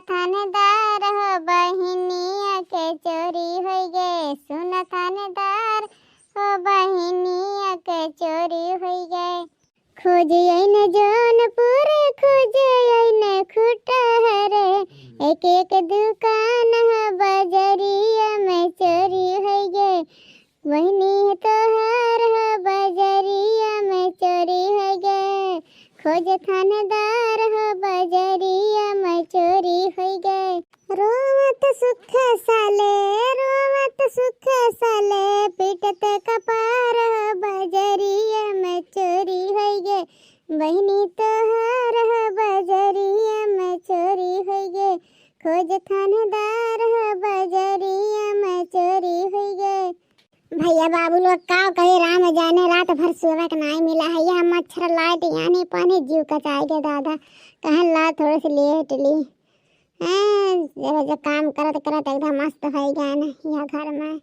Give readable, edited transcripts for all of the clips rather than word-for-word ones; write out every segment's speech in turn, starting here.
थानेदार हो बहिनिया के चोरी हो गए। सुन थानेदार हो बहिनिया के चोरी हो गए। खोजियन जौनपुर खोजियन खुटहरे, एक एक दुकान है बजरिया में चोरी हो गए। बहनी तोहार है बजरिया में चोरी हो गए। खोज थानेदार हो बजरिया में चोरी हो गए। रोवत सुख साले पीटत कपार हो बजरिया में चोरी हो गए। बहनी तोहार हो बजरिया में चोरी हो गए। खोज थानेदार हो बजरिया में चोरी हो गए। भैया बाबू लोग का कहे राम जाने रात भर सोवे के नहीं मिला है। यह मच्छर लाइट यानी पानी जीव कचाई के दादा कहन ला थोड़े से लेट ली जब काम करत करत एकदम मस्त हो गया ना यह घर में।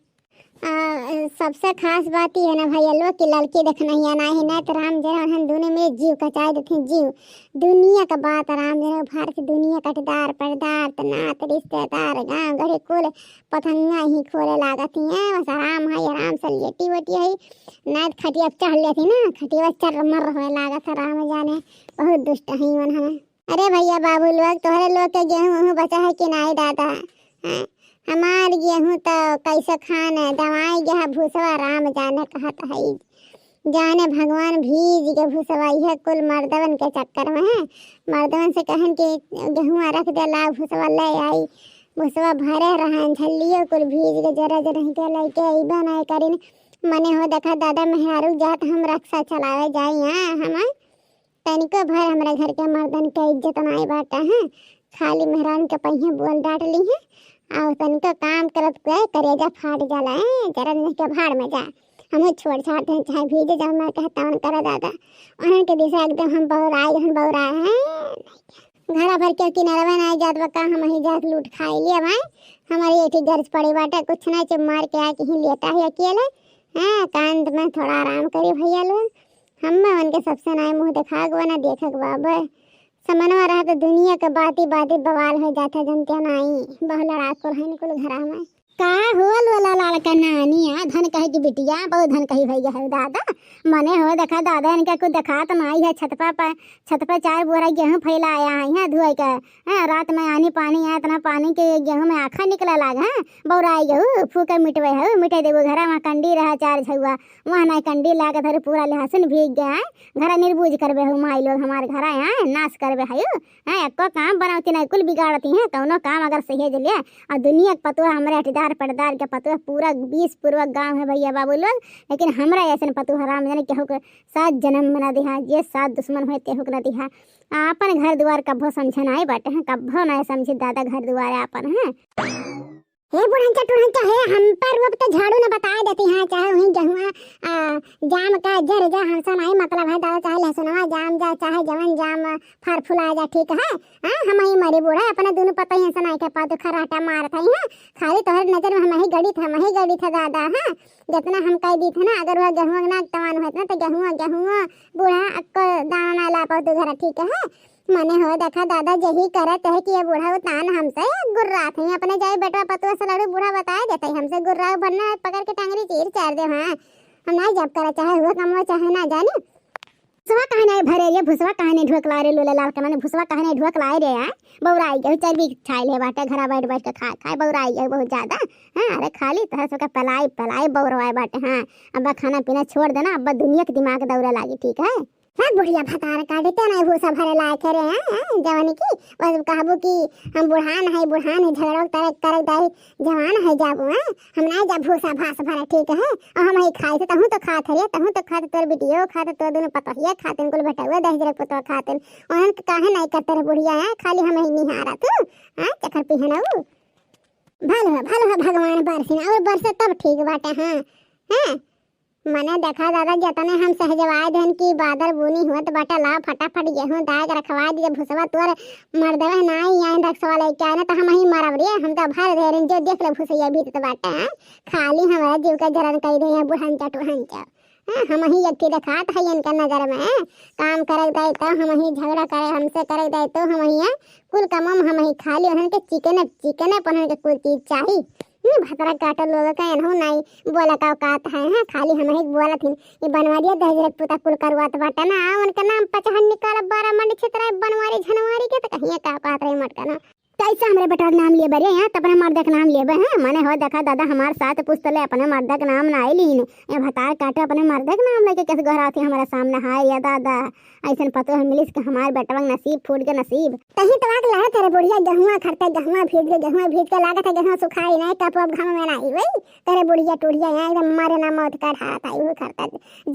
सबसे खास बात ही है ना भैया लोग की लड़की देखना ही आना ही नहीं तो राम जरा हम दोनों में जीव कचाई देते जीव। दुनिया का बात राम जरा भारत की दुनिया कटदार पड़दार नात रिश्तेदार गाँव घड़ी कुल पतंगा ही खोले लागत ही बस आराम है आराम से लेटी वेटी है नात खटिया चढ़ लेती ना खटिया चर मर हो लागत है राम जाने बहुत दुष्ट है मन है। अरे भैया बाबू लोग तोहरे लोग के गेहूँ बचा है कि नहीं दादा? हमार गेहूँ तो कैसे खान दवाई गया भूसवा राम जाने कहत है जाने भगवान भीज के भूसवा यह कुल मर्दवन के चक्कर में है। मर्दवन से कहन के गेहूँ रख दे ला भूसवा ले आई भूसवा भरे रहन झल्लियों कुल भीज के जरा जरा के लेके अइबे नहीं करीन मने हो देखा दादा मेहरारू जात हम रक्षा चलावे जाई हम तनिको भर हमारे घर के मर्दन के इज्जत नहीं बाटा है। खाली मेहरान के पहिए बोल डांट ली है और तनिको काम करत गए करेजा फाट जाला जरा नहीं के भाड़ में जा हम छोड़ छाड़ दे चाहे भीजे जाओ मैं कहता हूँ करा दादा उन्हन के दिशा एकदम हम बौराए हैं घरा भर के किनारे नहीं जात बका हम ही जात लूट खाई लिया भाई हमारी एक गर्ज पड़ी बाटा कुछ नहीं चुप मार के आके ही लेता है अकेले कांत में थोड़ा आराम करी भैया लोग हम उनके सबसे नए मुँह देखा गवा ना देखा बाबा समनवा रहा तो दुनिया के बाती बवाल हो जाता जनते नहीं बहु लड़ा को है कुल घरा में का होल वाला लाल का नानी धन कहे की बिटिया बहुत धन कही भैया है दादा मने हो देखा दादा इनका कुछ देखा तो नहीं है छत पर 4 बोरा गेहूँ फैलाया है धुआई का रात में आनी पानी है इतना पानी के गेहूँ में आखा निकला लाग है बौराई गेहूँ फूके मिटवे है मिटे देवो घर में कंडी रहा 4 झुआ वहाँ नहीं कंडी ला के पूरा लहसुन भीग गया है घर निर्बूझ करबे हो माई लोग हमारे घर आए नाश करबे है एको काम बनाती नहीं कुल बिगाड़ती है कौनो काम अगर सहेज लिया और दुनिया के पतुआ हमारे अटीदार पड़दार के पतुआ पूरा 20 पूर्वक गांव है भैया बाबू लोग लेकिन हमरा ऐसे पतु हराम जाने केहू के 7 जन्म में न दिहा जे 7 दुश्मन हुए तेहू के न दिहा अपन घर द्वार कभो समझे नहीं बाटे हैं कभो नहीं समझी दादा घर द्वार अपन है हे बुढ़ंचा टुढ़ंचा है हम पर वो तो झाड़ू न बता देती हैं चाहे वहीं गेहूँ जाम का जर जा हमसे नहीं मतलब है दादा चाहे लहसुनवा जाम जा चाहे जवन जाम फर फुला जा ठीक है हम ही मरी बूढ़ा अपने दोनों पता ही ऐसा नहीं के पातो खराटा मारता ही खाली तोहर नजर में हम ही गड़ी था दादा जितना हम कह दी थे ना अगर वह गेहूँ ना तमान होता तो गेहूँ बूढ़ा अक्को दाना ना ला पाओ तो घर ठीक है मने हो देखा दादा यही करत है कि ये बूढ़ा तान हमसे गुर्रा थे अपने जाए बेटा पतुआ से लड़ू बूढ़ा बताए देते हमसे गुर्रा बनना पकड़ के टांगरी चीर चार दे हम नहीं जब करा चाहे हुआ कमो चाहे ना जाने भुसवा कहे नहीं भरे ये भुसवा कहे नहीं ढोक ला रे लोले लाल के माने भुसवा कहे नहीं ढोक लाए रे बौराई गए चर्बी छाई ले बाटे घरा बैठ के खाए बौराई गए बहुत ज्यादा अरे खाली तरह से पलाई बौरवाए बाटे अब खाना पीना छोड़ देना अब दुनिया के दिमाग दौड़ा लागी ठीक है बुढ़िया भतार काटते नहीं भूसा भरे लाए करे जवानी की बस कहबू की हम बुढ़ान है झगड़ो तरक दाई जवान है जाबू हम नहीं जा भूसा भास भरे ठीक है और हम ही खाए तहूँ तो खाते तोर बिटियो खाते तोर दोनों पतहिया खाते कुल बेटा हुआ 10 जरक पतो खाते उन्हन काहे नहीं करते रे बुढ़िया खाली हम ही निहारा तू चक्कर पिहना भलो भगवान बरसिन और बरसे तब ठीक बाटे हैं मने देखा दादा जतने हम सहजवाए धन की बादल बुनी हुआ तो बाटा ला फटाफट गेहूँ दाग रखवा दिए भूसवा तोर मर्दवे नहीं आए रखवा लेके आए तो हम ही मरब रे हम तो भर दे रहे जो देख ले भूसैया भी तो बाटा खाली हमारा जीव का जरन कह दे बुढ़ंचा टुहंचा हाँ, हम ही एक दिखात है इनका नजर में काम करे दे तो हम ही झगड़ा करे हमसे करे दे तो हम ही कुल कमम हम ही खाली उन्हन के चिकन चिकन अपन के कुल चीज चाहिए भतरा काटल लोग का एनहु नहीं बोला का औकात है हां खाली हम ही बोला थी ये बनवारिया दहेज पुता कुल करवात बाटा ना उनका नाम पचहन निकाल 12 मंड छितरा बनवारी झनवारी के तो कहिए का बात रही मटका ना कैसे हमरे बेटा का नाम लिए बरे हैं तो अपने मर्द का नाम लेबे हैं मने हो देखा दादा हमारे साथ पुस्तले अपने मर्द का नाम ना लीन ये भतार काटे अपने मर्द का नाम लेके कैसे घर आती हमारे सामने हाय या दादा ऐसे पतो है मिलिस के हमारे बेटा नसीब फूट के नसीब कहीं तो आग लगा तेरे बुढ़िया गहुआ खरते गहुआ भीज के लागत है गहुआ सुखाई नहीं कप अब घाम में नहीं वही तेरे बुढ़िया टूढ़िया यहाँ एकदम मारे ना मौत का ढात आई वो खरता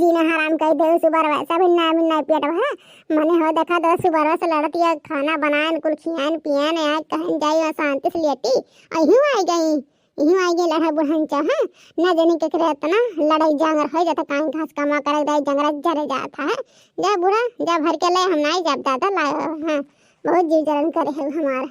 जीना हराम कर दे सुबह वैसा भी ना पेट भरा मने हो देखा दो सुबह से लड़ती है खाना बनाए कुल खियान पियान आए कहीं जाई शांति से लेटी अहियो आई गई लड़ा बुढ़न चाह ना जानी के करे इतना लड़ाई जंगर हो जाता कान घास कमा करे दे जंगरा जरे जाता है जा बुढ़ा जा भर के ले हम नहीं जब दादा ला हां बहुत जी जलन करे है हमारा